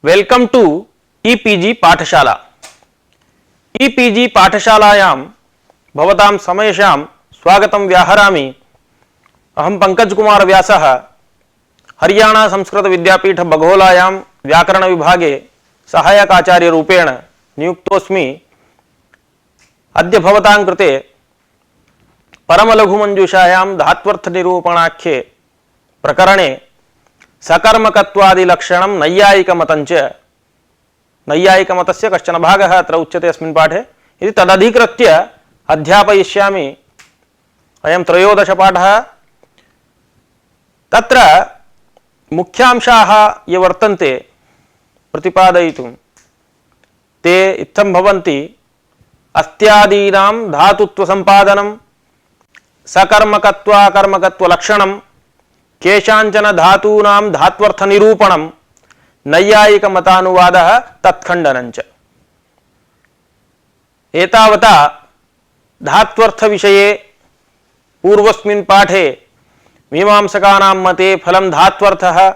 Welcome to e-PG पाठशाला। E-PG पाठशालायां भवतां समयेषां स्वागतं व्याहरामि। अहं पंकज कुमार व्यासः हरियाणा संस्कृत विद्यापीठ बघोलायां व्याकरण विभागे सहायकाचार्य रूपेण नियुक्तोऽस्मि। अद्य भवतां कृते परमलघुमंजूषायां धात्वर्थ निरूपणाख्ये प्रकरणे सकर्मकत्वादिलक्षणं नैयायिकमतञ्च नैयायिकमतस्य कश्चन भागः अत्र उच्यते अस्मिन् पाठे इति तदधिकृत्य अध्यापयिष्यामि। अयं त्रयोदशपाठः। तत्र मुख्यांशाः ये वर्तन्ते प्रतिपादयितुं ते इत्थं भवन्ति। अस्त्यादीनां धातुत्वसम्पादनं, सकर्मकत्वाकर्मकत्वलक्षणं, केषाञ्चन धातूनां धात्वर्थनिरूपणं, नैयायिकमतानुवादः तत्खण्डनञ्च। एतावता धात्वर्थविषये पूर्वस्मिन् पाठे मीमांसकानां मते फलं धात्वर्थः,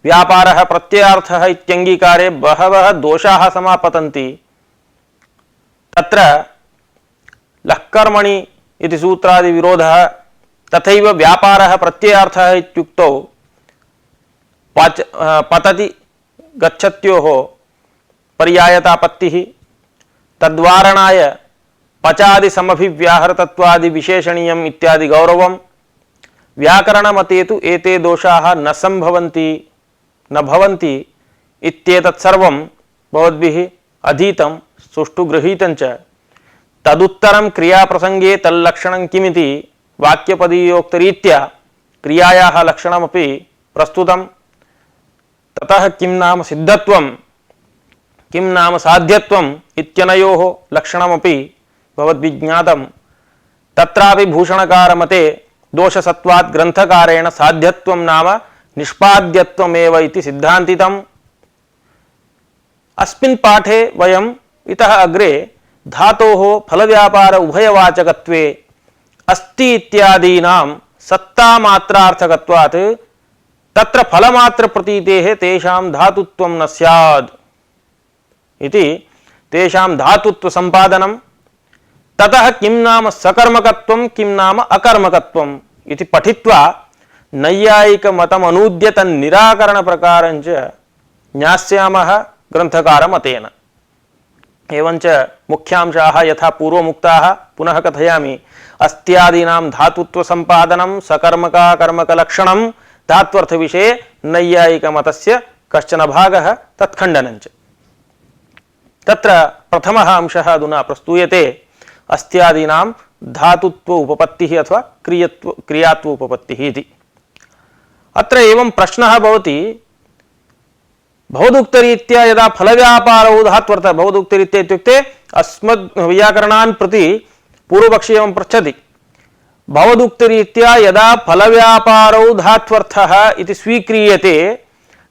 व्यापारः प्रत्ययार्थः इत्यङ्गीकारे बहवः दोषाः समापतन्ति। तत्र लक्कर्मणि इति सूत्रादिविरोधः, तथैव व्यापारः प्रत्ययार्थः इत्युक्तौ पतति गच्छत्योः पर्यायतापत्तिः, तद्वारणाय पचादि समभिव्याहृतत्वादि विशेषणीयम् इत्यादि गौरवं। व्याकरणमते तु एते दोषाः न संभवन्ति न भवन्ति इत्येतत् सर्वं भवद्भिः अधीतं सुष्ठु गृहीतं च। तदुत्तरं क्रियाप्रसंगे तल्लक्षणं किमिति वाक्यपदीयोक्तरीत्या क्रियायाः लक्षणमपि प्रस्तुतं। ततः किं नाम सिद्धत्वं, किं नाम साध्यत्वम् इत्यनयोः लक्षणमपि भवद्भिज्ञातं। तत्रापि भूषणकारमते दोषसत्वात् ग्रन्थकारेण साध्यत्वं नाम निष्पाद्यत्वमेव इति सिद्धान्तितम्। अस्मिन् पाठे वयम् इतः अग्रे धातोः फलव्यापार उभयवाचकत्वे अस्ति इत्यादीनां सत्तामात्रार्थकत्वात् तत्र फलमात्र प्रतीतेः तेषां धातुत्वं न स्यात् इति तेषां धातुत्व संपादनं। ततः किं नाम सकर्मकत्वं, किं नाम अकर्मकत्वम् इति पठित्वा नैयायिकमतम् अनूद्य तन्निराकरण प्रकारञ्च ज्ञास्यामः ग्रन्थकारमतेन। एवञ्च मुख्यांशाः यथा पूर्वमुक्ताः पुनः कथयामि। अस्त्यादीनां धातुत्व संपादनं, सकर्मकाकर्मकलक्षणं, धात्वर्थविषये नैयायिकमतस्य कश्चन भागः तत्खण्डनञ्च। तत्र प्रथमः अंशः अधुना प्रस्तूयते। अस्त्यादीनां धातुत्व उपपत्तिः अथवा क्रियात्व उपपत्तिः इति। अत्र एवं प्रश्नः भवति, भवदुक्तरीत्या यदा फलव्यापारौ धात्वर्थ, भवदुक्तरीत्या इत्युक्ते अस्मद् व्याकरणान् प्रति पूर्वपक्षी एवं पृच्छति। भवदुक्तरीत्या यदा फलव्यापारौ धात्वर्थः इति स्वीक्रियते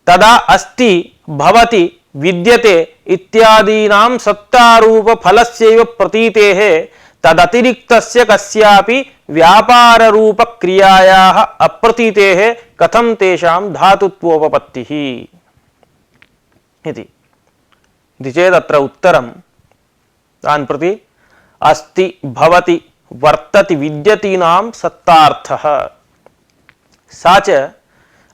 तदा अस्ति, भवति, विद्यते इत्यादीनां सत्तारूप फलस्यैव प्रतीतेः तदतिरिक्तस्य कस्यापि व्यापाररूप क्रियायाः अप्रतीतेः कथं तेषां धातुत्वोपपत्तिः इति चेत् अत्र उत्तरं तान् प्रति अस्ति, भवति, वर्तति, विद्यतीनां सत्तार्थः सा च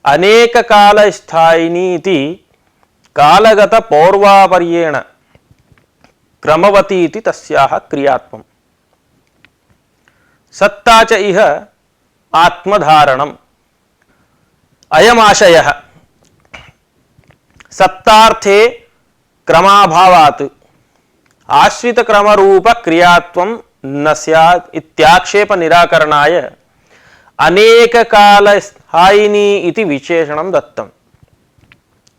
अनेककालस्थायिनी इति कालगत पौर्वापर्येण क्रमवती इति तस्याः क्रियात्वम्। सत्ता च इह आत्मधारणम्। अयमाशयः सत्तार्थे क्रमाभावात् आश्रित क्रमरूप क्रियात्वं न स्यात् इत्याक्षेप निराकरणाय अनेककालस्थायिनी इति विशेषणं दत्तम्।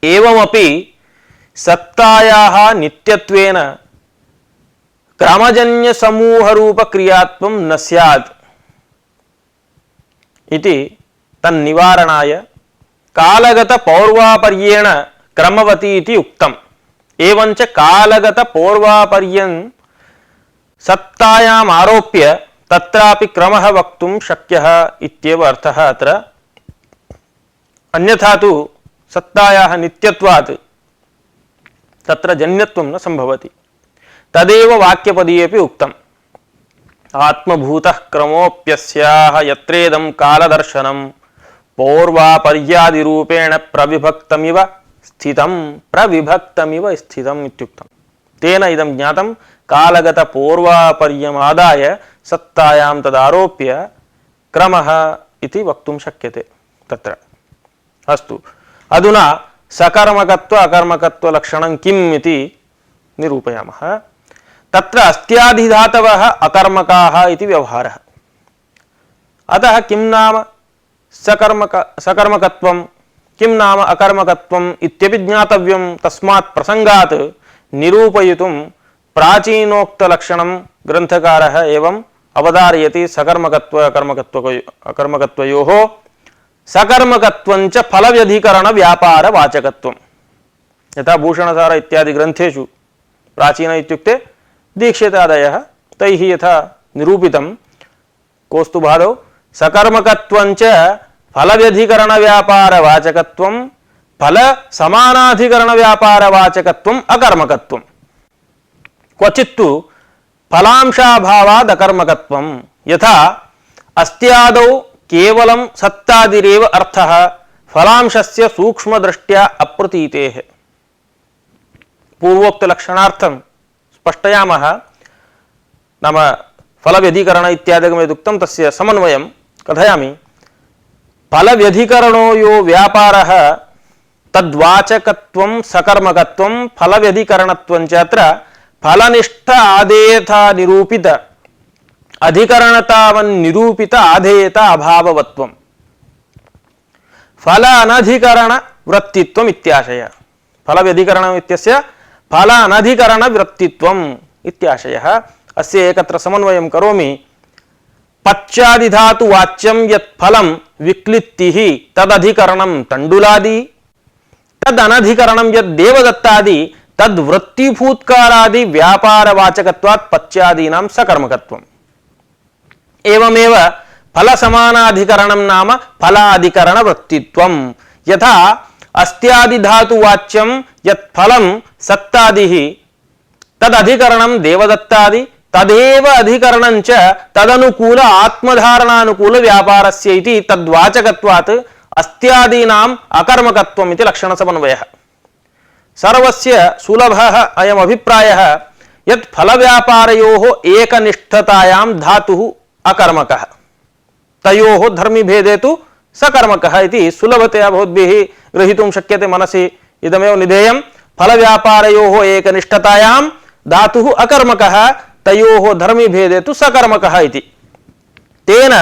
एवमपि सत्तायाः नित्यत्वेन क्रमजन्य समूहरूप क्रियात्वं न स्यात् इति तन्निवारणाय कालगत पौर्वापर्येण क्रमवती इति उक्तम्। एवञ्च कालगत पौर्वापर्यं सत्तायाम् आरोप्य तत्रापि क्रमः वक्तुं शक्यः इत्येव अर्थः अत्र। अन्यथा तु सत्तायाः नित्यत्वात् तत्र जन्यत्वं न संभवति। तदेव वाक्यपदीयेपि उक्तम्। आत्मभूतः क्रमोऽप्यस्याः यत्रेदं कालदर्शनं पौर्वापर्यादिरूपेण प्रविभक्तमिव स्थितम् इत्युक्तम्। तेन इदं ज्ञातं कालगतपूर्वापर्यमादाय सत्तायां तदारोप्य क्रमः इति वक्तुं शक्यते तत्र। अस्तु, अधुना सकर्मकत्व अकर्मकत्व लक्षणं किम् इति निरूपयामः। तत्र अस्त्यादिधातवः अकर्मकाः इति व्यवहारः। अतः किं नाम सकर्मकत्वं, किं नाम अकर्मकत्वम् इत्यपि ज्ञातव्यं। तस्मात् प्रसंगात् निरूपयितुं प्राचीनोक्तलक्षणं ग्रन्थकारः एवम् अवधारयति। सकर्मकत्व अकर्मकत्वयोः सकर्मकत्वञ्च फलव्यधिकरणव्यापारवाचकत्वं। यथा भूषणसार इत्यादि ग्रन्थेषु प्राचीन इत्युक्ते दीक्षितादयः तैः यथा निरूपितं कौस्तुभादौ सकर्मकत्वञ्च फलव्यधिकरणव्यापारवाचकत्वं फलसमानाधिकरणव्यापारवाचकत्वम् अकर्मकत्वं। क्वचित्तु फलांशाभावाद् अकर्मकत्वं। यथा अस्त्यादौ केवलं सत्तादिरेव अर्थः फलांशस्य सूक्ष्मदृष्ट्या अप्रतीतेः। पूर्वोक्तलक्षणार्थं स्पष्टयामः। नाम फलव्यधिकरण इत्यादिकं यदुक्तं तस्य समन्वयं कथयामि। फलव्यधिकरणो यो व्यापारः तद्वाचकत्वं सकर्मकत्वं फलव्यधिकरणत्वं च अत्र फलनिष्ठ आदेयता निरूपित अधिकरणतावन्निरूपित आधेयता अभाववत्वं फल अनधिकरण वृत्तित्वम् इत्याशयः। फलव्यधिकरणम् इत्यस्य फल अनधिकरण वृत्तित्वम् इत्याशयः। अस्य एकत्र समन्वयं करोमि। पच्चादिधातु वाच्यं यत् फलं विक्लित्तिः तदधिकरणं तण्डुलादि, तदनधिकरणं यत् देवदत्तादि तद्वृत्तिभूत्कारादि व्यापारवाचकत्वात् पच्चादीनां सकर्मकत्वम्। एवमेव फलसमानाधिकरणं नाम फलाधिकरणवृत्तित्वं। यथा अस्त्यादिधातुवाच्यं यत् फलं सत्तादिः तदधिकरणं देवदत्तादि तदेव अधिकरणञ्च तदनुकूल आत्मधारणानुकूल व्यापारस्य इति तद्वाचकत्वात् अस्त्यादीनाम् अकर्मकत्वम् इति लक्षणसमन्वयः। सर्वस्य सुलभः अयम् अभिप्रायः यत् फलव्यापारयोः एकनिष्ठतायां धातुः अकर्मकः, तयोः धर्मिभेदे तु सकर्मकः इति सुलभतया भवद्भिः ग्रहीतुं शक्यते। मनसि इदमेव निधेयं। फलव्यापारयोः एकनिष्ठतायां धातुः अकर्मकः, तयोः धर्मिभेदे तु सकर्मकः इति। तेन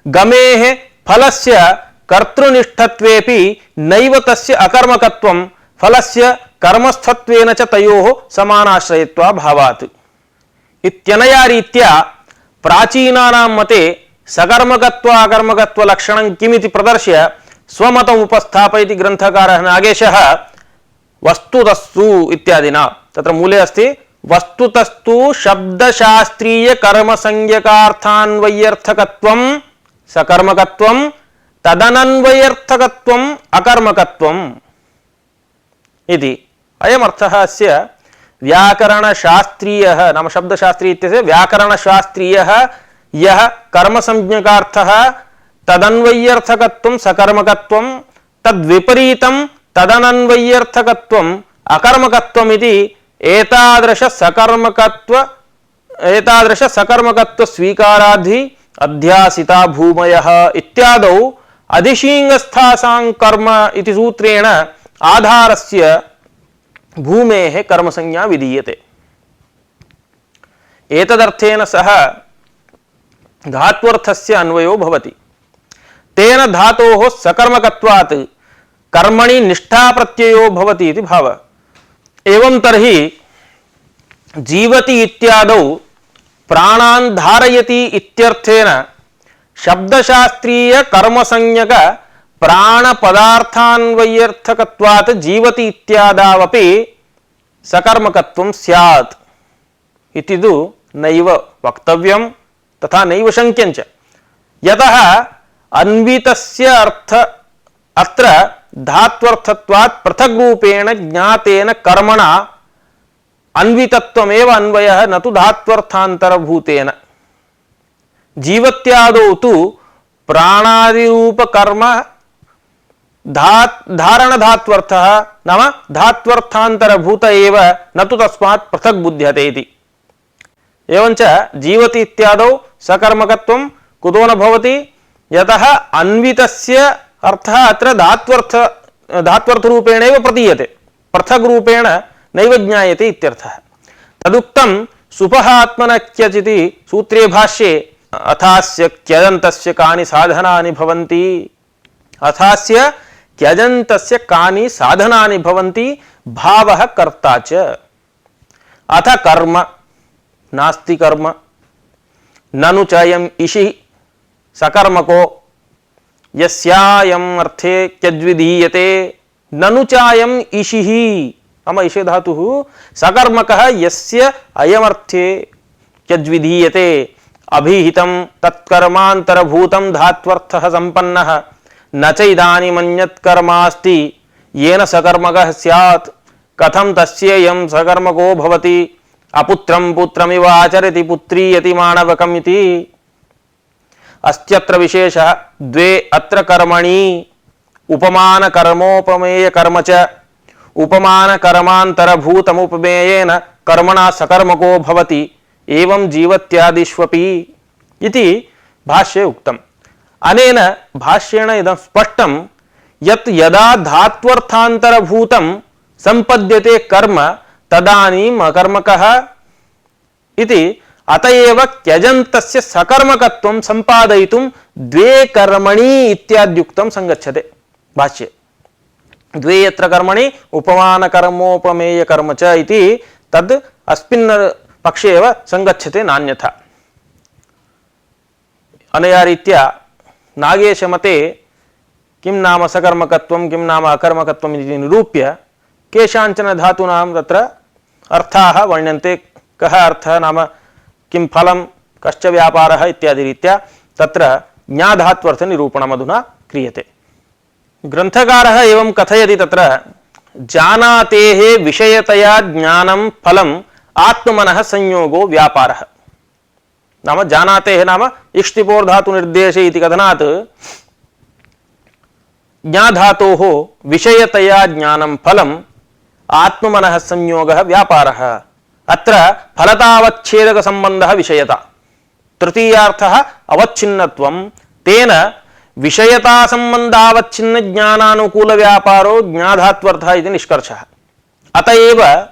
गमेः फलस्य कर्तृनिष्ठत्वेपि नैव तस्य अकर्मकत्वं फलस्य कर्मस्थत्वेन च तयोः समानाश्रयत्वाभावात् इत्यनया रीत्या प्राचीनानां मते सकर्मकत्व अकर्मकत्व लक्षणं किमिति प्रदर्श्य स्वमतम् उपस्थापयति ग्रन्थकारः नागेशः। वस्तुतस्तु इत्यादिना तत्र मूले अस्ति वस्तुतस्तु शब्दशास्त्रीय कर्मसंज्ञकार्थान्वयर्थकत्वं सकर्मकत्वं तदनन्वयर्थकत्वं अकर्मकत्वम् इति। अयमर्थः अस्य व्याकरणशास्त्रीयः नाम शब्दशास्त्री इत्यस्य व्याकरणशास्त्रीयः यः कर्मसंज्ञकार्थः तदन्वयर्थकत्वं सकर्मकत्वं तद्विपरीतं तदनन्वयर्थकत्वं अकर्मकत्वम् इति एतादृश सकर्मकत्व स्वीकाराधि अध्यासिता भूमयः इत्यादौ अधिशीङ्गस्थासां कर्म इति सूत्रेण आधारस्य भूमेः कर्मसंज्ञा विधीयते। एतदर्थेन सह धात्वर्थस्य अन्वयो भवति। तेन धातोः सकर्मकत्वात् कर्मणि निष्ठाप्रत्ययो भवति इति भावः। एवं तर्हि जीवति इत्यादौ प्राणान् धारयति इत्यर्थेन शब्दशास्त्रीय कर्मसंज्ञक प्राणपदार्थान्वयर्थकत्वात् जीवति इत्यादावपि सकर्मकत्वं स्यात् इति तु नैव वक्तव्यं तथा नैव शङ्क्यञ्च। यतः अन्वितस्य अर्थ अत्र धात्वर्थत्वात् पृथग्रूपेण ज्ञातेन कर्मणा अन्वितत्वमेव अन्वयः न तु धात्वर्थान्तरभूतेन। जीवत्यादौ तु प्राणादिरूप कर्म धारण धात्वर्थः नाम धात्वर्थान्तरभूत एव न तु तस्मात् पृथक् बुध्यते इति। एवञ्च जीवति इत्यादौ सकर्मकत्वं कुतो न भवति? यतः अन्वितस्य अर्थः अत्र धात्वर्थरूपेणैव प्रतीयते, पृथक् रूपेण नैव ज्ञायते इत्यर्थः। तदुक्तं सुपहात्मनः क्यचिति सूत्रे भाष्ये अथास्य क्यजन्तस्य कानि साधनानि भवन्ति, अथास्य क्यजन्तस्य कानि साधनानि भवन्ति, भावः कर्ता च। अथ कर्म नास्ति कर्म, ननु चयम् इषि सकर्मको यस्यायम् अर्थे क्यज्विधीयते, ननु चायम् इषिः नाम इषे धातुः सकर्मकः यस्य अयमर्थे क्यज्विधीयते, अभिहितं तत्कर्मान्तरभूतं धात्वर्थः सम्पन्नः, न च इदानीमन्यत् कर्मास्ति येन सकर्मकः स्यात्, कथं तस्येयं सकर्मको भवति, अपुत्रं पुत्रमिव आचरति पुत्रीयति माणवकम् इति। अस्त्यत्र विशेषः द्वे अत्र कर्मणि उपमान कर्मोपमेय कर्म च उपमान कर्मान्तरभूतमुपमेयेन कर्मणा सकर्मको भवति, एवं जीवत्यादिष्वपि इति भाष्ये उक्तम्। अनेन भाष्येण इदं स्पष्टं यत् यदा धात्वर्थान्तरभूतं सम्पद्यते कर्म तदानीम् अकर्मकः इति। अतएव त्यजन्तस्य सकर्मकत्वं सम्पादयितुं द्वे कर्मणि इत्याद्युक्तं संगच्छते भाष्ये। द्वे यत्र कर्मणि उपमान कर्मोपमेय कर्म च इति तद् अस्मिन् पक्षे एव संगच्छते नान्यथा। अनया रीत्या नागेशमते किं नाम सकर्मकत्वं किं नाम अकर्मकत्वम् इति निरूप्य केषाञ्चन धातूनां तत्र अर्थाः वर्ण्यन्ते। कः अर्थः नाम किं फलं कश्च व्यापारः इत्यादि रीत्या तत्र ज्ञाधात्वर्थनिरूपणम् अधुना क्रियते। ग्रन्थकारः एवं कथयति तत्र जानातेः विषयतया ज्ञानं फलम् आत्मनः संयोगो व्यापारः। नाम जानातेः नाम इष्टिपोर्धातुनिर्देशे इति कथनात् ज्ञाधातोः विषयतया ज्ञानं फलम् आत्मनः संयोगः व्यापारः। अत्र फलतावच्छेदक संबंधः विषयता। तृतीयार्थः अवच्छिन्नत्वं, तेन विषयता संबंधावच्छिन्न ज्ञानानुकूल व्यापारो ज्ञाधात्वर्थः इति निष्कर्षः। अतएव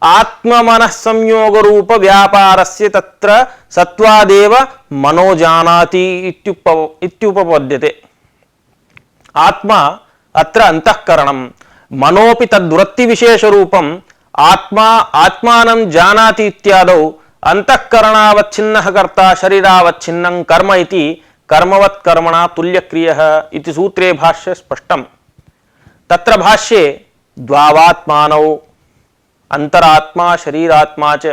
आत्ममनः संयोग रूप व्यापारस्य तत्र सत्वादेव मनो जानाति इत्युपपद्यते। आत्मा अत्र अंतःकरणं, मनोपि तद्वृत्ति विशेष रूपम् आत्मा आत्मानं जानाति इत्यादौ अंतःकरणावच्छिन्नः कर्ता शरीरावच्छिन्नं कर्म इति कर्मवत् कर्मणा तुल्यक्रियः इति सूत्रे भाष्ये स्पष्टम्। तत्र भाष्ये द्वावात्मानौ अंतरात्मा शरीरात्मा च,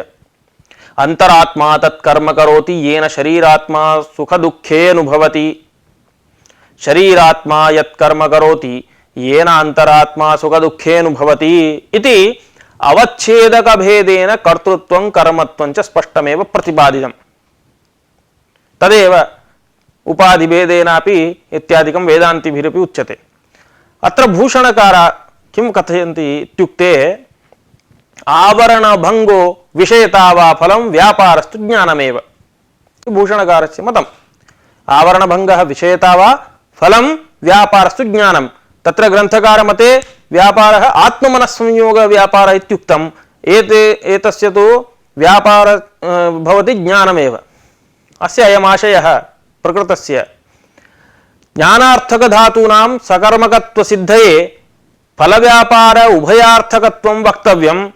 अंतरात्मा तत्कर्म करोति येन शरीरात्मा सुख दुःखे अनुभवति, शरीरात्मा यत्कर्म करोति येन अंतरात्मा सुख दुःखे अनुभवति इति अवच्छेदक भेदेन कर्तृत्वं कर्मत्वं च स्पष्टमेव प्रतिपादितम्। तदेव उपाधि भेदेनापि इत्यादिकं वेदान्तिभिरपि उच्यते। अत्र भूषणकारा किं कथयन्ति इत्युक्ते आवरणभङ्गो विषयता वा फलं व्यापारस्तु ज्ञानमेव। भूषणकारस्य मतम् आवरणभङ्गः विषयता वा फलं व्यापारस्तु ज्ञानं। तत्र ग्रन्थकारमते व्यापारः आत्ममनस्संयोग व्यापारः इत्युक्तम्। एतस्य तु व्यापार भवति ज्ञानमेव। अस्य अयमाशयः प्रकृतस्य ज्ञानार्थक धातूनां सकर्मकत्वसिद्धये फलव्यापार उभयार्थकत्वं वक्तव्यं।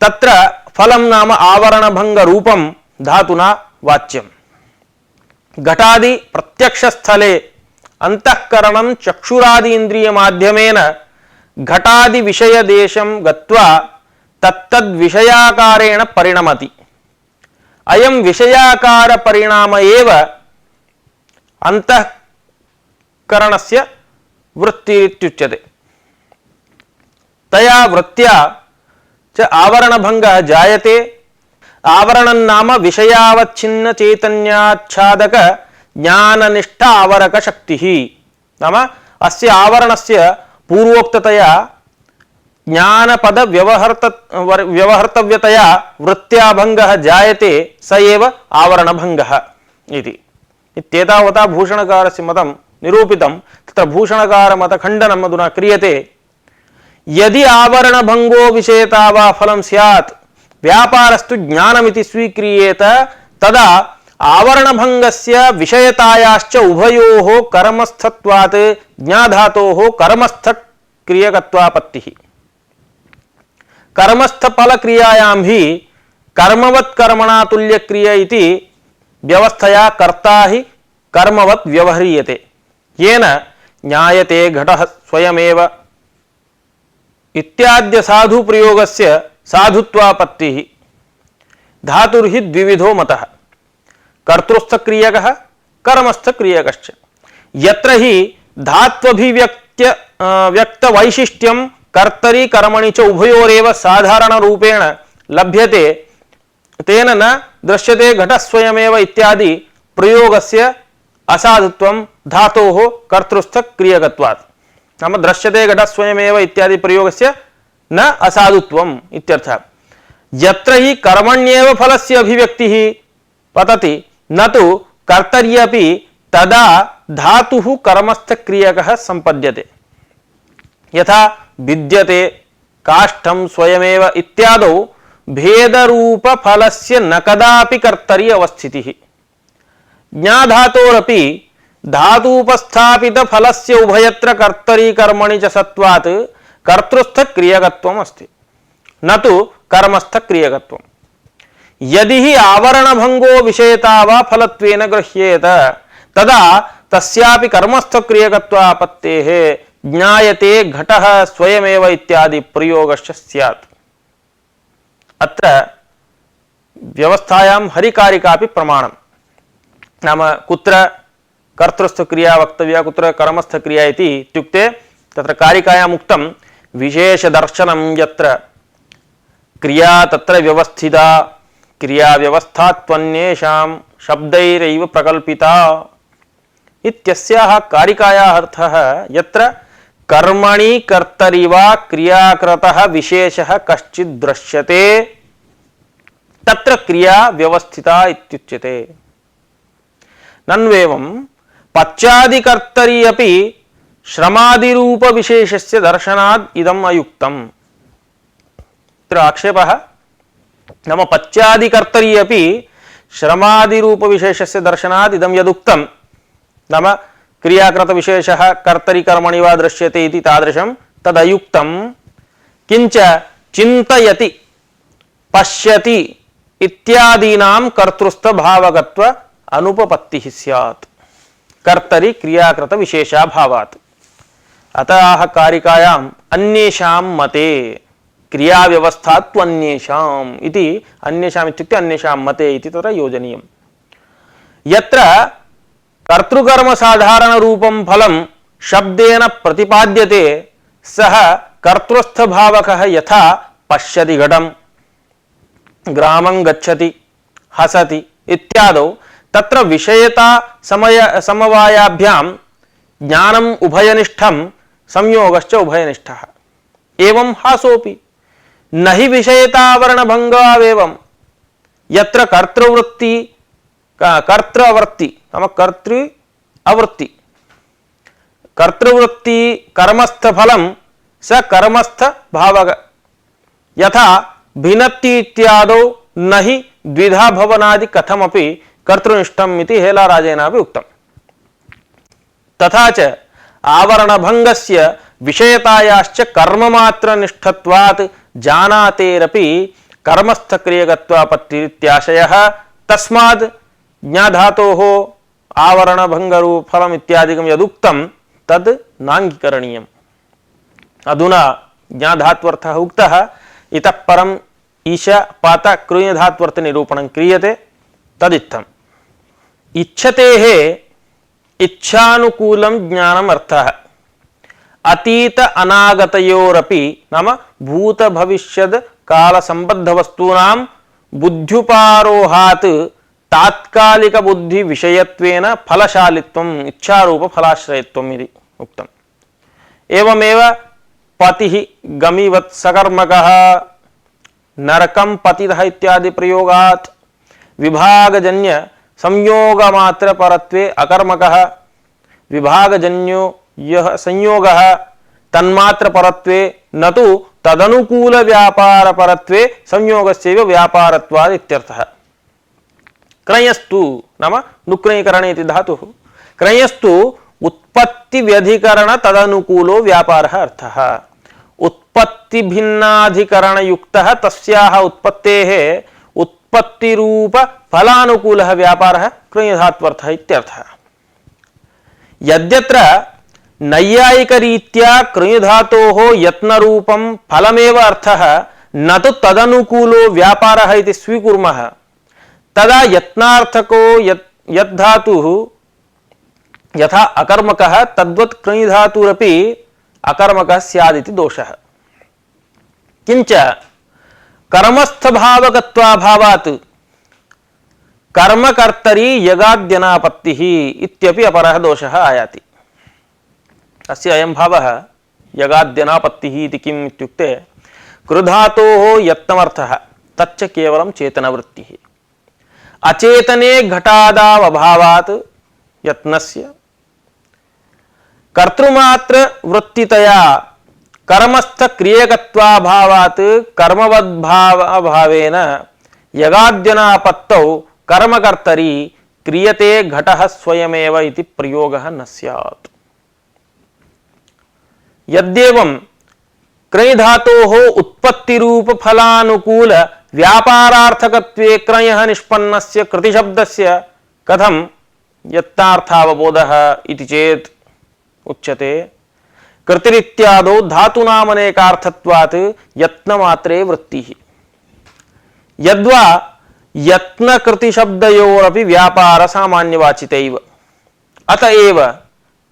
तत्र फलं नाम आवरणभंग रूपं धातुना वाच्यं। घटादि प्रत्यक्षस्थले अंतःकरणं चक्षुरादि इंद्रिय माध्यमेन घटादि विषय देशं गत्वा तत्तद् विषयाकारेण परिणमति। अयं विषयाकार परिणाम एव अंतःकरणस्य वृत्तिरित्युच्यते। तया वृत्त्या च आवरणभंगः जायते। आवरणं नाम विषयावच्छिन्न चैतन्याच्छादक ज्ञाननिष्ठ आवरक शक्तिः। नाम अस्य आवरणस्य पूर्वोक्ततया ज्ञानपद व्यवहर्तव्यतया वृत्त्याभंगः जायते स एव आवरणभंगः इति। इत्येतावता भूषणकारस्य मतं निरूपितं। तत्र भूषणकारमतखण्डनम् अधुना क्रियते। यदि आवरणभंगो विषयता वा फलं स्यात् व्यापारस्तु ज्ञानमिति स्वीक्रियेत तदा आवरणभंगस्य विषयतायाश्च उभयोः कर्मस्थत्वात् ज्ञाधातोः कर्मस्थक्रियकत्वापत्तिः। कर्मस्थफलक्रियायां हि कर्मवत् कर्मणा तुल्यक्रिया इति व्यवस्थया कर्ता हि कर्मवत् व्यवह्रियते। येन ज्ञायते घटः स्वयमेव इत्याद्य साधु प्रयोगस्य साधुत्वापत्तिः। धातुर्हि द्विविधो मतः कर्तृस्थक्रियकः कर्मस्थक्रियकश्च। यत्र हि धात्वभिव्यक्त्य व्यक्तवैशिष्ट्यं कर्तरि कर्मणि च उभयोरेव साधारण रूपेण लभ्यते तेन न दृश्यते घटस्वयमेव इत्यादि प्रयोगस्य असाधुत्वं धातोः कर्तृस्थक्रियकत्वात्। नाम दृश्यते घटस्वयमेव इत्यादि प्रयोगस्य न असाधुत्वम् इत्यर्थः। यत्र हि कर्मण्येव फलस्य अभिव्यक्तिः पतति न तु कर्तर्यपि तदा धातुः कर्मस्थक्रियकः संपद्यते। यथा विद्यते काष्ठं स्वयमेव इत्यादौ भेदरूप फलस्य न कदापि कर्तरि अवस्थितिः। ज्ञाधातोरपि धातुपस्थापित फलस्य उभयत्र कर्तरि कर्मणि च सत्वात् कर्तृस्थक्रियकत्वम् अस्ति न तु कर्मस्थक्रियकत्वम्। यदि हि आवरणभंगो विषयता वा फलत्वेन गृह्येत तदा तस्यापि कर्मस्थक्रियकत्वापत्तेः ज्ञायते घटः स्वयमेव इत्यादि प्रयोगश्च स्यात्। अत्र व्यवस्थायां हरिकारिकापि प्रमाणम्। नाम कुत्र कर्तृस्थक्रिया वक्तव्या कुत्र कर्मस्थक्रिया इति इत्युक्ते तत्र कारिकायाम् उक्तं विशेषदर्शनं यत्र क्रिया तत्र व्यवस्थिता क्रिया व्यवस्थात्वन्येषां शब्दैरैव प्रकल्पिता इत्यस्याः कारिकायाः अर्थः यत्र कर्मणि कर्तरि वा क्रियाकृतः विशेषः कश्चित् दृश्यते तत्र क्रिया व्यवस्थिता इत्युच्यते। नन्वेवं पश्चादिकर्तरि अपि श्रमादिरूप विशेषस्य दर्शनाद् इदम् अयुक्तम्। अत्र आक्षेपः नाम पश्चादिकर्तरि अपि श्रमादिरूप विशेषस्य दर्शनाद् इदं यदुक्तं नाम क्रियाकृत विशेषः कर्तरि कर्मणि वा दृश्यते इति तादृशं तदयुक्तं। किंच चिन्तयति पश्यति इत्यादीनां कर्तृस्थ भावकत्व अनुपपत्तिः स्यात् कर्तरि क्रियाकृत विशेषाभावात्। अतः कारिकायाम् अन्येषां मते क्रिया व्यवस्थात्वन्येषाम् इति अन्येषाम् इत्युक्ते अन्येषां मते इति तत्र योजनीयम्। यत्र कर्तृकर्म साधारण रूपं फलं शब्देन प्रतिपाद्यते सः कर्तृस्थ भावकः यथा पश्यति घटं ग्रामं गच्छति हसति इत्यादौ तत्र विषयता समवायाभ्यां ज्ञानम् उभयनिष्ठं संयोगश्च उभयनिष्ठः। एवं हासोऽपि न हि विषयतावरणभंगावेवं यत्र कर्तृवृत्ति कर्तृवृत्ति नाम कर्तृ अवृत्ति कर्तृवृत्ति कर्मस्थ फलं स कर्मस्थ भावक यथा भिन्नति इत्यादौ न हि द्विधा भवनादि कथमपि कर्तृनिष्ठम् इति हेलाराजेनापि उक्तम्। तथा च आवरणभंगस्य विषयतायाश्च कर्ममात्रनिष्ठत्वात् जानातेरपि कर्मस्थक्रियकत्वापत्तिरित्याशयः। तस्माद् ज्ञाधातोः आवरणभंगरूप फलम् इत्यादिकं यदुक्तं तद् नाङ्गीकरणीयम्। अधुना ज्ञाधात्वर्थः उक्तः इतः परम् ईश पात कृञधात्वर्थ निरूपणं क्रियते तदित्थम्। इच्छतेः इच्छानुकूलं ज्ञानम् अर्थः अतीत अनागतयोरपि नाम भूत भविष्यद काल संबद्ध वस्तूनां बुद्ध्युपारोहात् तात्कालिक बुद्धि विषयत्वेन फलशालित्वम् इच्छारूप फलाश्रयत्वम् इति उक्तम्। एवमेव पतिः गमिवत् सकर्मकः नरकं पतितः इत्यादि प्रयोगात् विभागजन्य संयोग मात्र परत्वे अकर्मकः विभागजन्यो यह संयोगः तन्मात्र परत्वे न तु तदनुकूल व्यापार परत्वे संयोगस्यैव व्यापारत्वात् इत्यर्थः। क्रयस्तु नाम नुक्रयीकरण इति धातुः। क्रयस्तु उत्पत्ति व्यधिकरण तदनुकूलो व्यापारः अर्थः। उत्पत्ति भिन्नाधिकरण युक्तः तस्याः उत्पत्तेः उत्पत्ति रूप फलानुकूलः व्यापारः क्रयधात्वर्थः इत्यर्थः। यद्यत्र नैयायिक रीत्या क्रयधातोः यत्न रूपं फलमेव अर्थः न तु तदनुकूलो व्यापारः इति स्वीकुर्मः तदा यत्नार्थको यद्धातुः यथा अकर्मकः तद्वत् क्रयधातुरपि अकर्मकः स्यादिति दोषः। किंच कर्मस्थभावकत्वाभावात् कर्मकर्तरी यगाद्यनापत्तिः इत्यपि अपरः दोषः आयाति। अस्य अयं भावः यगाद्यनापत्तिः इति किम् इत्युक्ते कृधातोः यत्नमर्थः तच्च केवलं चेतनवृत्तिः। अचेतने घटादावभावात् यत्नस्य कर्तृमात्र वृत्तितया कर्मस्थ क्रियकत्वाभावात् कर्मवद्भावेन यगाद्यनापत्तौ कर्मकर्तरी क्रियते घटः स्वयमेव इति प्रयोगः न स्यात्। यद्येवं क्रयधातोः उत्पत्तिरूप फलानुकूल व्यापारार्थकत्वे क्रयः निष्पन्नस्य कृतिशब्दस्य कथं यत्नार्थावबोधः इति चेत् उच्यते कृतिरित्यादौ धातूनामनेकार्थत्वात् यत्नमात्रे वृत्तिः। यद्वा यत्नकृतिशब्दयोरपि व्यापार सामान्यवाचितैव। अतएव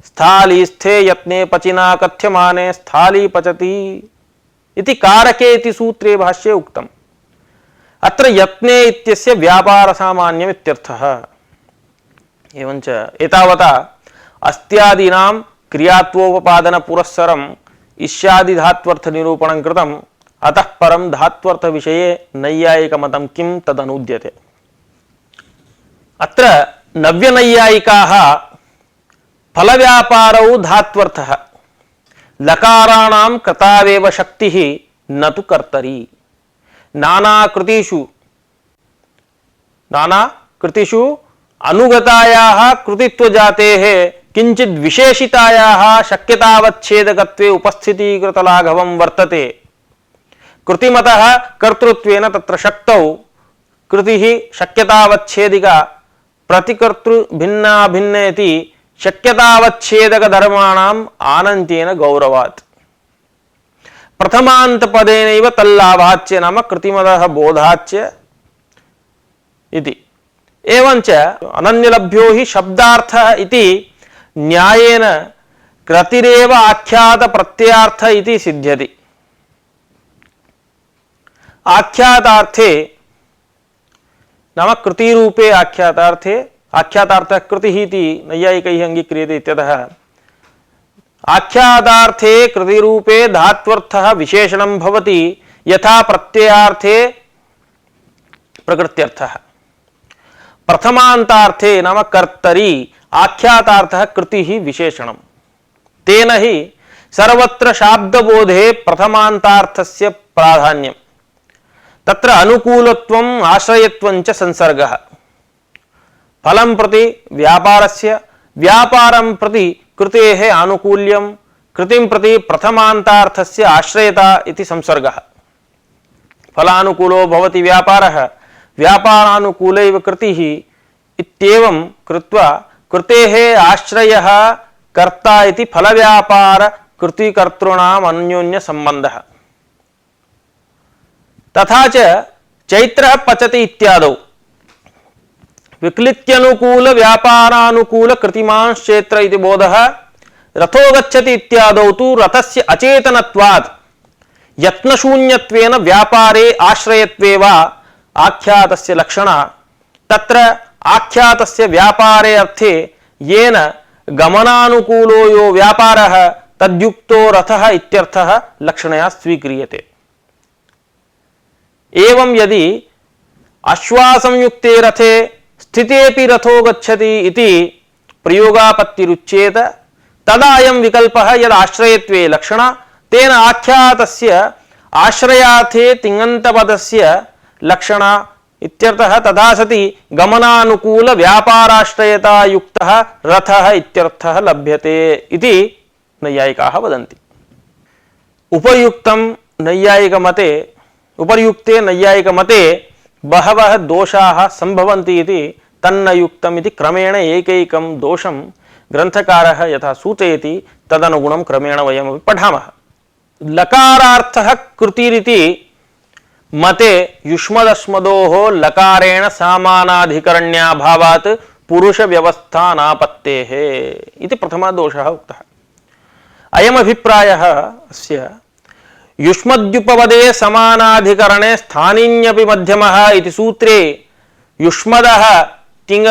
स्थालीस्थे यत्ने पचिना कथ्यमाने स्थाली पचति इति कारके इति सूत्रे भाष्ये उक्तम्। अत्र यत्ने इत्यस्य व्यापार सामान्यम् इत्यर्थः। एवञ्च एतावता अस्त्यादीनां क्रियात्वोपपादन पुरस्सरम् इष्यादि धात्वर्थ निरूपणं कृतम्। अतः परं धात्वर्थ विषये नैयायिकमतं किं तदनूद्यते। अत्र नव्यनैयायिकाः फलव्यापारौ धात्वर्थः लकाराणां कृतावेव शक्तिः न तु कर्तरी। नानाकृतिषु अनुगतायाः कृतित्वजातेः किंचित् विशेषितायाः शक्यतावच्छेदकत्वे उपस्थितीकृतलाघवं वर्तते। कृतिमतः कर्तृत्वेन तत्र शक्तौ कृतिः शक्यतावच्छेदिका प्रतिकर्तृ भिन्ना भिन्न इति शक्यतावच्छेदक धर्माणाम् आनन्त्येन गौरवात् प्रथमान्त पदेनैव तल्लाभाच्च नाम कृतिमतः बोधाच्च इति। एवञ्च अनन्यलभ्यो हि शब्दार्थः इति न्यायेन कृतिरेव आख्यात प्रत्ययार्थ इति सिद्ध्यति। आख्यातार्थे नाम कृतिरूपे आख्यातार्थे आख्यातार्थः कृतिः इति नैयायिकैः अंगीक्रियते इत्यतः आख्यातार्थे कृतिरूपे धात्वर्थः विशेषणं भवति यथा प्रत्ययार्थे प्रकृत्यर्थः। प्रथमान्तार्थे नाम कर्तरी आख्यातार्थः कृतिः विशेषणं। तेन हि सर्वत्र शाब्दबोधे प्रथमान्तार्थस्य प्राधान्यम्। तत्र अनुकूलत्वम् आश्रयत्वं च संसर्गः। फलं प्रति व्यापारस्य व्यापारं प्रति कृतेः आनुकूल्यं कृतिं प्रति प्रथमान्तार्थस्य आश्रयता इति संसर्गः। फलानुकूलो भवति व्यापारः व्यापारानुकूलैव कृतिः इत्येवं कृत्वा कृतेः आश्रयः कर्ता इति फलव्यापार कृतिकर्तॄणाम् अन्योन्य संबंधः। तथा च चैत्रः पचति इत्यादौ विक्लित्यनुकूल व्यापारानुकूल कृतिमांश्चैत्र इति बोधः। रथो गच्छति इत्यादौ तु रथस्य अचेतनत्वात् यत्नशून्यत्वेन व्यापारे आश्रयत्वे वा आख्यातस्य लक्षणा तत्र आख्यातस्य व्यापारे अर्थे येन गमनानुकूलो यो व्यापारः तद्युक्तो रथः इत्यर्थः लक्षणया स्वीक्रियते। एवं यदि अश्वासंयुक्ते रथे स्थितेपि रथो गच्छति इति प्रयोगापत्तिरुच्येत तदा अयं विकल्पः यद् आश्रयत्वे लक्षणा तेन आख्यातस्य आश्रयार्थे तिङन्तपदस्य लक्षणा इत्यर्थः तथा सति गमनानुकूल व्यापाराश्रयता युक्तः रथः इत्यर्थः लभ्यते इति नैयायिकाः वदन्ति। उपर्युक्ते नैयायिकमते बहवः दोषाः सम्भवन्ति इति तन्नयुक्तम् इति क्रमेण एकैकं दोषं ग्रन्थकारः यथा सूचयति तदनुगुणं क्रमेण वयमपि पठामः। लकारार्थः कृतिरिति मते युष्मदस्मदोः लकारेण सामानाधिकरण्याभावात् पुरुष व्यवस्था नापत्तेः इति प्रथमः दोषः उक्तः। अयमभिप्रायः अस्य युष्मद्युपपदे समानाधिकरणे स्थानिन्यपि मध्यमः इति सूत्रे युष्मदः तिङ्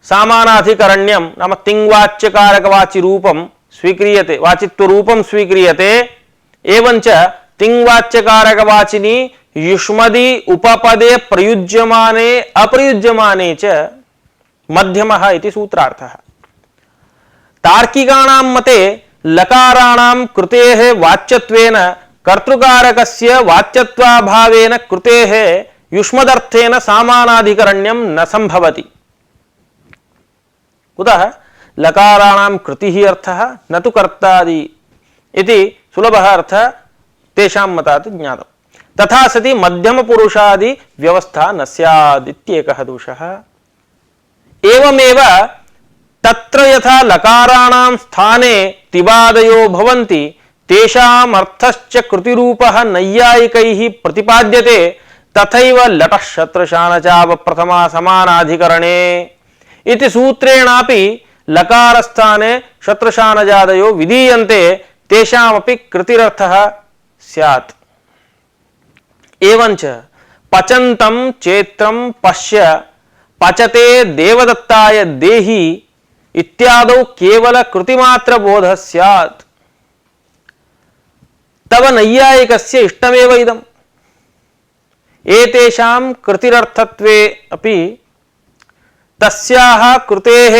सामानाधिकरण्यं नाम तिङ्वाच्यकारकवाचि रूपं स्वीक्रियते, वाचित्वरूपं स्वीक्रियते। एवञ्च तिङ्वाच्यकारकवाचिनि युष्मदि उपपदे प्रयुज्यमाने अप्रयुज्यमाने च मध्यमः इति सूत्रार्थः। तार्किकाणां मते लकाराणां कृतेः वाच्यत्वेन कर्तृकारकस्य वाच्यत्वाभावेन कृतेः युष्मदर्थेन सामानाधिकरण्यं न संभवति। कुतः लकाराणां कृतिः अर्थः न तु कर्तादि इति सुलभः अर्थः तेषां मतात् ज्ञातम्। तथा सति मध्यमपुरुषादि व्यवस्था न स्यात् इत्येकः दोषः। एवमेव तत्र यथा लकाराणां स्थाने तिबादयो भवन्ति तेषाम् अर्थश्च कृतिरूपः नैयायिकैः प्रतिपाद्यते तथैव लटः शत्रशानचावप्रथमा समानाधिकरणे इति सूत्रेणापि लकारस्थाने शत्रशानजादयो विधीयन्ते तेषामपि कृतिरर्थः स्यात्। एवञ्च पचन्तं चेत्रं पश्य पचते देवदत्ताय देहि इत्यादौ केवल कृतिमात्र बोधः स्यात्। तव नैयायिकस्य इष्टमेव इदम्। एतेषां कृतिरर्थत्वे अपि तस्याः कृतेः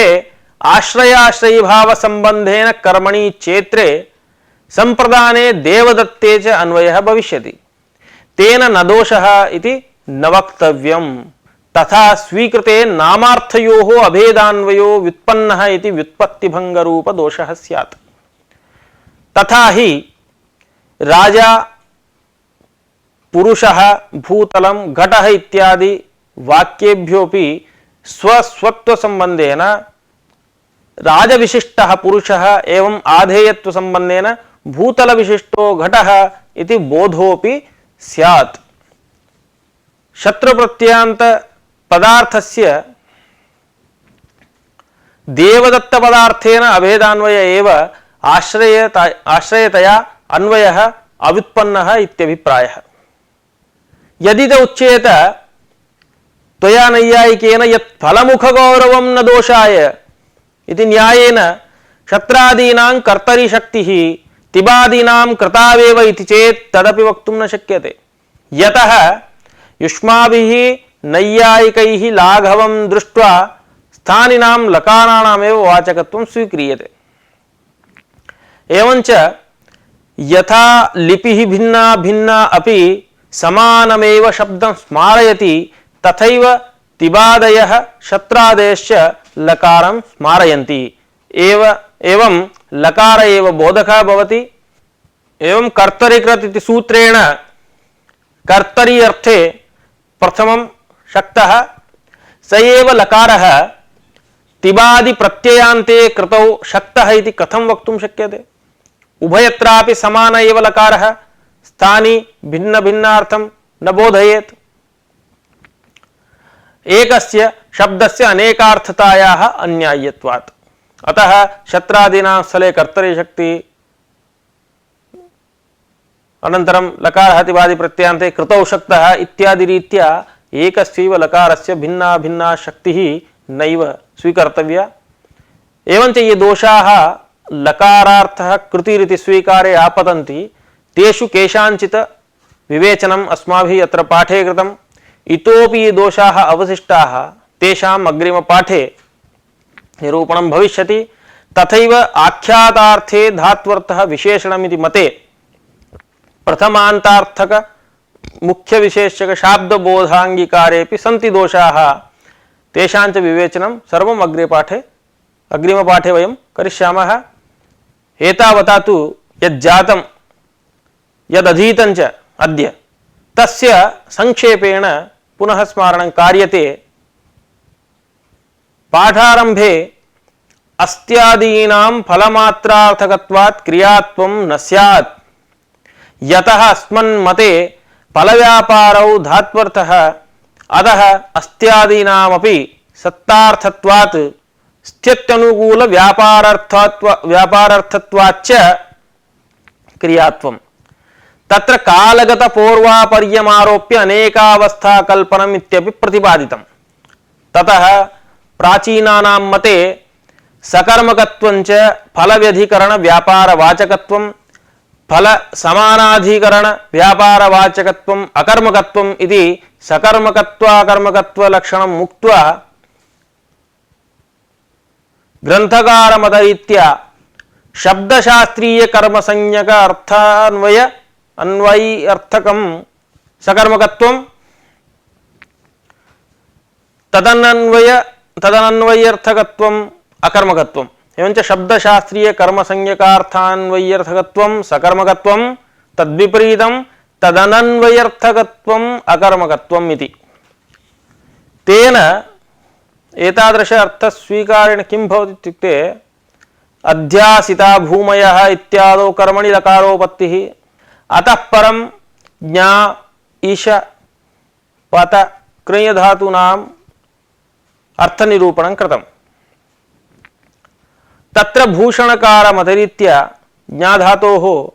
आश्रयाश्रयीभाव संबंधेन कर्मणि चेत्रे संप्रदाने देवदत्ते च अन्वयः भविष्यति। तेन न दोषः इति न वक्तव्यम्। तथा स्वीकृते नामार्थयोः अभेदान्वयो व्युत्पन्नः इति व्युत्पत्तिभंगरूप दोषः स्यात्। तथा हि राजा पुरुषः भूतलं घटः इत्यादि वाक्येभ्योऽपि स्वस्वत्व संबंधेन राजविशिष्टः पुरुषः एवं आधेयत्व संबंधेन भूतल विशिष्टो घटः इति बोधोऽपि स्यात्। शत्रुप्रत्यांत पदार्थस्य देवदत्त पदार्थेन अभेदान्वय एव आश्रयतया अन्वयः अव्युत्पन्नः इत्यभिप्रायः। यदि च उच्येत त्वया नैयायिकेन यत् फलमुखगौरवं न दोषाय इति न्यायेन शत्रादीनां कर्तरि शक्तिः तिबादीनां कृतावेव इति चेत् तदपि वक्तुं न शक्यते। यतः युष्माभिः नैयायिकैः लाघवं दृष्ट्वा स्थानिनां लकाराणामेव वाचकत्वं स्वीक्रियते। एवञ्च यथा लिपिः भिन्ना भिन्ना अपि समानमेव शब्दं स्मारयति तथैव तिबादयः शत्रादयश्च लकारं स्मारयन्ति। एवं लकार एव बोधकः भवति। एवं कर्तरिकृत इति सूत्रेण कर्तरि अर्थे प्रथमं शक्तः स एव लकारः तिबादि प्रत्ययान्ते कृतौ शक्तः इति कथं वक्तुं शक्यते? उभयत्रापि समान एव लकारः स्थानि भिन्न भिन्नार्थं न बोधयेत्। एकस्य शब्दस्य अनेकार्थतायाः अन्याय्यत्वात्। अतः शत्रादीनां स्थले कर्तरि शक्ति अनन्तरं लकारः तिवादि प्रत्ययान्ते कृतौ शक्तः इत्यादि रीत्या एकस्यैव लकारस्य भिन्ना भिन्ना शक्तिः नैव स्वीकर्तव्या। एवञ्च ये दोषाः लकारार्थः कृतिरिति स्वीकारे आपतन्ति तेषु केषाञ्चित् विवेचनम् अस्माभिः अत्र पाठे कृतम्। इतोपि ये दोषाः अवशिष्टाः तेषाम् अग्रिमपाठे निरूपणं भविष्यति। तथैव आख्यातार्थे धात्वर्थः विशेषणमिति मते प्रथमान्तार्थक मुख्यविशेषक शाब्दबोधाङ्गीकारेऽपि सन्ति दोषाः, तेषाञ्च विवेचनं सर्वम् अग्रिमपाठे वयं करिष्यामः। एतावता तु यज्जातं यदधीतं च अद्य तस्य संक्षेपेण पुनः स्मारणं कार्यते। पाठारंभे अस्त्यादीनां फलमात्रार्थकत्वात् क्रियात्वं न स्यात्, यतः अस्मन्मते फलव्यापारौ धात्वर्थः अतः अस्त्यादीनामपि सत्तार्थत्वात् स्थित्यनुकूल व्यापारार्थत्वाच्च क्रियात्वम्। तत्र कालगत पूर्वापर्यमारोप्य अनेकावस्था कल्पनम् इत्यपि प्रतिपादितम्। ततः प्राचीनानां मते सकर्मकत्वञ्च फलव्यधिकरण व्यापारवाचकत्वं फल समानाधिकरण व्यापारवाचकत्वम् अकर्मकत्वम् इति सकर्मकत्वाकर्मकत्व लक्षणं मुक्त्वा ग्रंथकारमतरीत्या शब्दशास्त्रीय कर्मसंज्ञक अर्थान्वय अन्वयर्थकं सकर्मकत्वं तदनन्वयर्थकत्वम् अकर्मकत्वम् एवञ्च शब्दशास्त्रीय कर्मसंज्ञकार्थान्वयर्थकत्वं सकर्मकत्वं तद्विपरीतं तदनन्वयर्थकत्वम् अकर्मकत्वम् इति। तेन एतादृश अर्थस्वीकारेण किं भवति इत्युक्ते अध्यासिता भूमयः इत्यादौ कर्मणि लकारोपत्तिः, अतः परं ज्ञा ईश पत कृञ धातूनाम् अर्थनिरूपणं कृतम्। तत्र भूषणकारमतरीत्या ज्ञाधातोः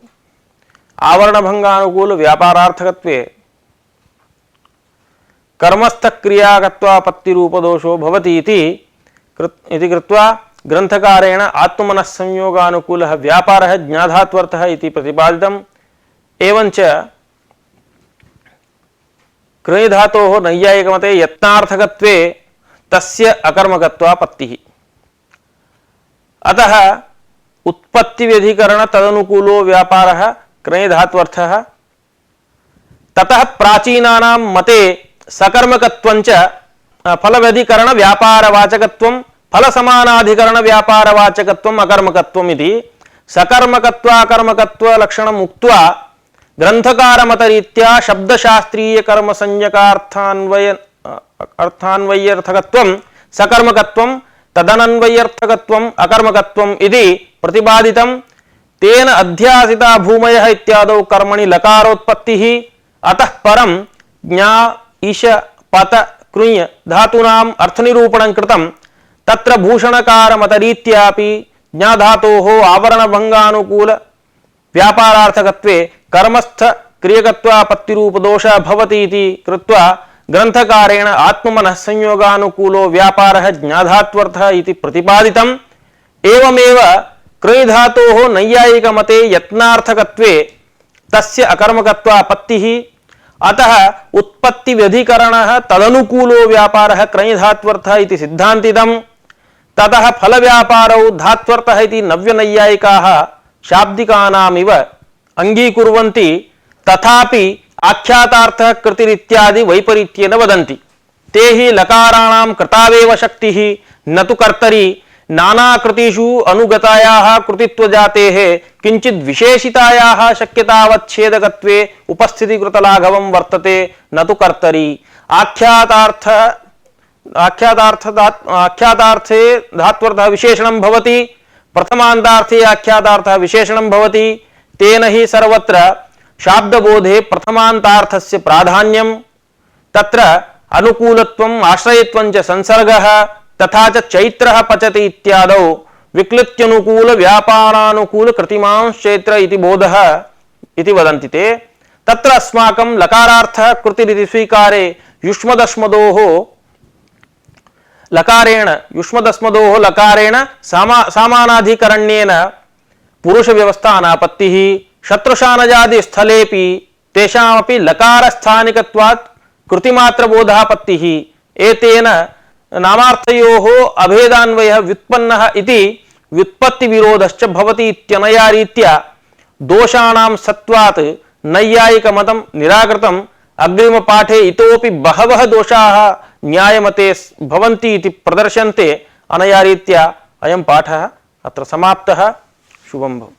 आवरणभंगानुकूल व्यापारार्थकत्वे कर्मस्थक्रियाकत्वापत्तिरूपदोषो भवति इति कृत्वा ग्रंथकारेण आत्मनः संयोगानुकूलः व्यापारः ज्ञाधात्वर्थः इति प्रतिपादितम्। एवञ्च कृञधातोः नैयायिकमते यत्नार्थकत्वे तस्य अकर्मकत्वापत्तिः। अतः उत्पत्तिव्यधिकरण तदनुकूलो व्यापारः कृञधात्वर्थः। ततः प्राचीनानां मते सकर्मकत्वञ्च फलव्यधिकरण व्यापारवाचकत्वं फलसमानाधिकरण व्यापारवाचकत्वम् अकर्मकत्वम् इति सकर्मकत्वाकर्मकत्व लक्षणम् उक्त्वा ग्रंथकारमतरीत्या शब्दशास्त्रीय कर्मसंज्ञकार्थान्वयर्थकत्वं सकर्मकत्वं तदनन्वयर्थकत्वम् अकर्मकत्वम् इति प्रतिपादितम्। तेन अध्यासिता भूमयः इत्यादौ कर्मणि लकारोत्पत्तिः, अतः परं ज्ञा ईश पत कृञ धातूनाम् अर्थनिरूपणं कृतं। तत्र भूषणकारमतरीत्यापि ज्ञाधातोः आवरणभंगानुकूल व्यापारार्थकत्वे कर्मस्थ क्रियकत्वापत्तिरूपदोषः भवति इति कृत्वा ग्रंथकारेण आत्मनः संयोगानुकूलो व्यापारः ज्ञाधात्वर्थः इति प्रतिपादितम्। एवमेव कृञधातोः नैयायिकमते यत्नार्थकत्वे तस्य अकर्मकत्वापत्तिः, अतः उत्पत्तिव्यधिकरणः तदनुकूलो व्यापारः कृञधात्वर्थः इति सिद्धान्तितम्। ततः फलव्यापारौ धात्वर्थः इति नव्यनैयायिकाः शाब्दिकानामिव अंगीकुर्वन्ति, तथापि आख्यातार्थः कृतिरित्यादि वैपरीत्येन वदन्ति। ते हि लकाराणां कृतावेव शक्तिः न तु कर्तरि, नानाकृतिषु अनुगतायाः कृतित्वजातेः किञ्चित् विशेषितायाः शक्यतावच्छेदकत्वे उपस्थितिकृतलाघवं वर्तते न तु कर्तरि। आख्यातार्थे धात्वर्थः विशेषणं भवति, प्रथमान्तार्थे आख्यातार्थः विशेषणं भवति। तेन हि सर्वत्र शाब्दबोधे प्रथमान्तार्थस्य प्राधान्यं, तत्र अनुकूलत्वम् आश्रयत्वं च संसर्गः, तथा च चैत्रः पचति इत्यादौ विक्लित्यनुकूल व्यापारानुकूल कृतिमांश्चैत्र इति बोधः इति वदन्ति ते। तत्र अस्माकं लकारार्थः कृतिरिति स्वीकारे युष्मदस्मदोः लकारेण सामानाधिकरण्येन पुरुष व्यवस्था अनापत्तिः। शत्रुशानजादि स्थलेपि तेषामपि लकारस्थानिकत्वात् कृतिमात्रबोधापत्तिः। एतेन नामार्थयोः अभेदान्वयः व्युत्पन्नः इति व्युत्पत्तिविरोधश्च भवति इत्यनया रीत्या दोषाणां सत्त्वात् नैयायिकमतं निराकृतम्। अग्रिमपाठे इतोपि बहवः दोषाः न्यायमते भवन्ति इति प्रदर्श्यन्ते। अनया रीत्या अयं पाठः अत्र समाप्तः। शुभं भवतु।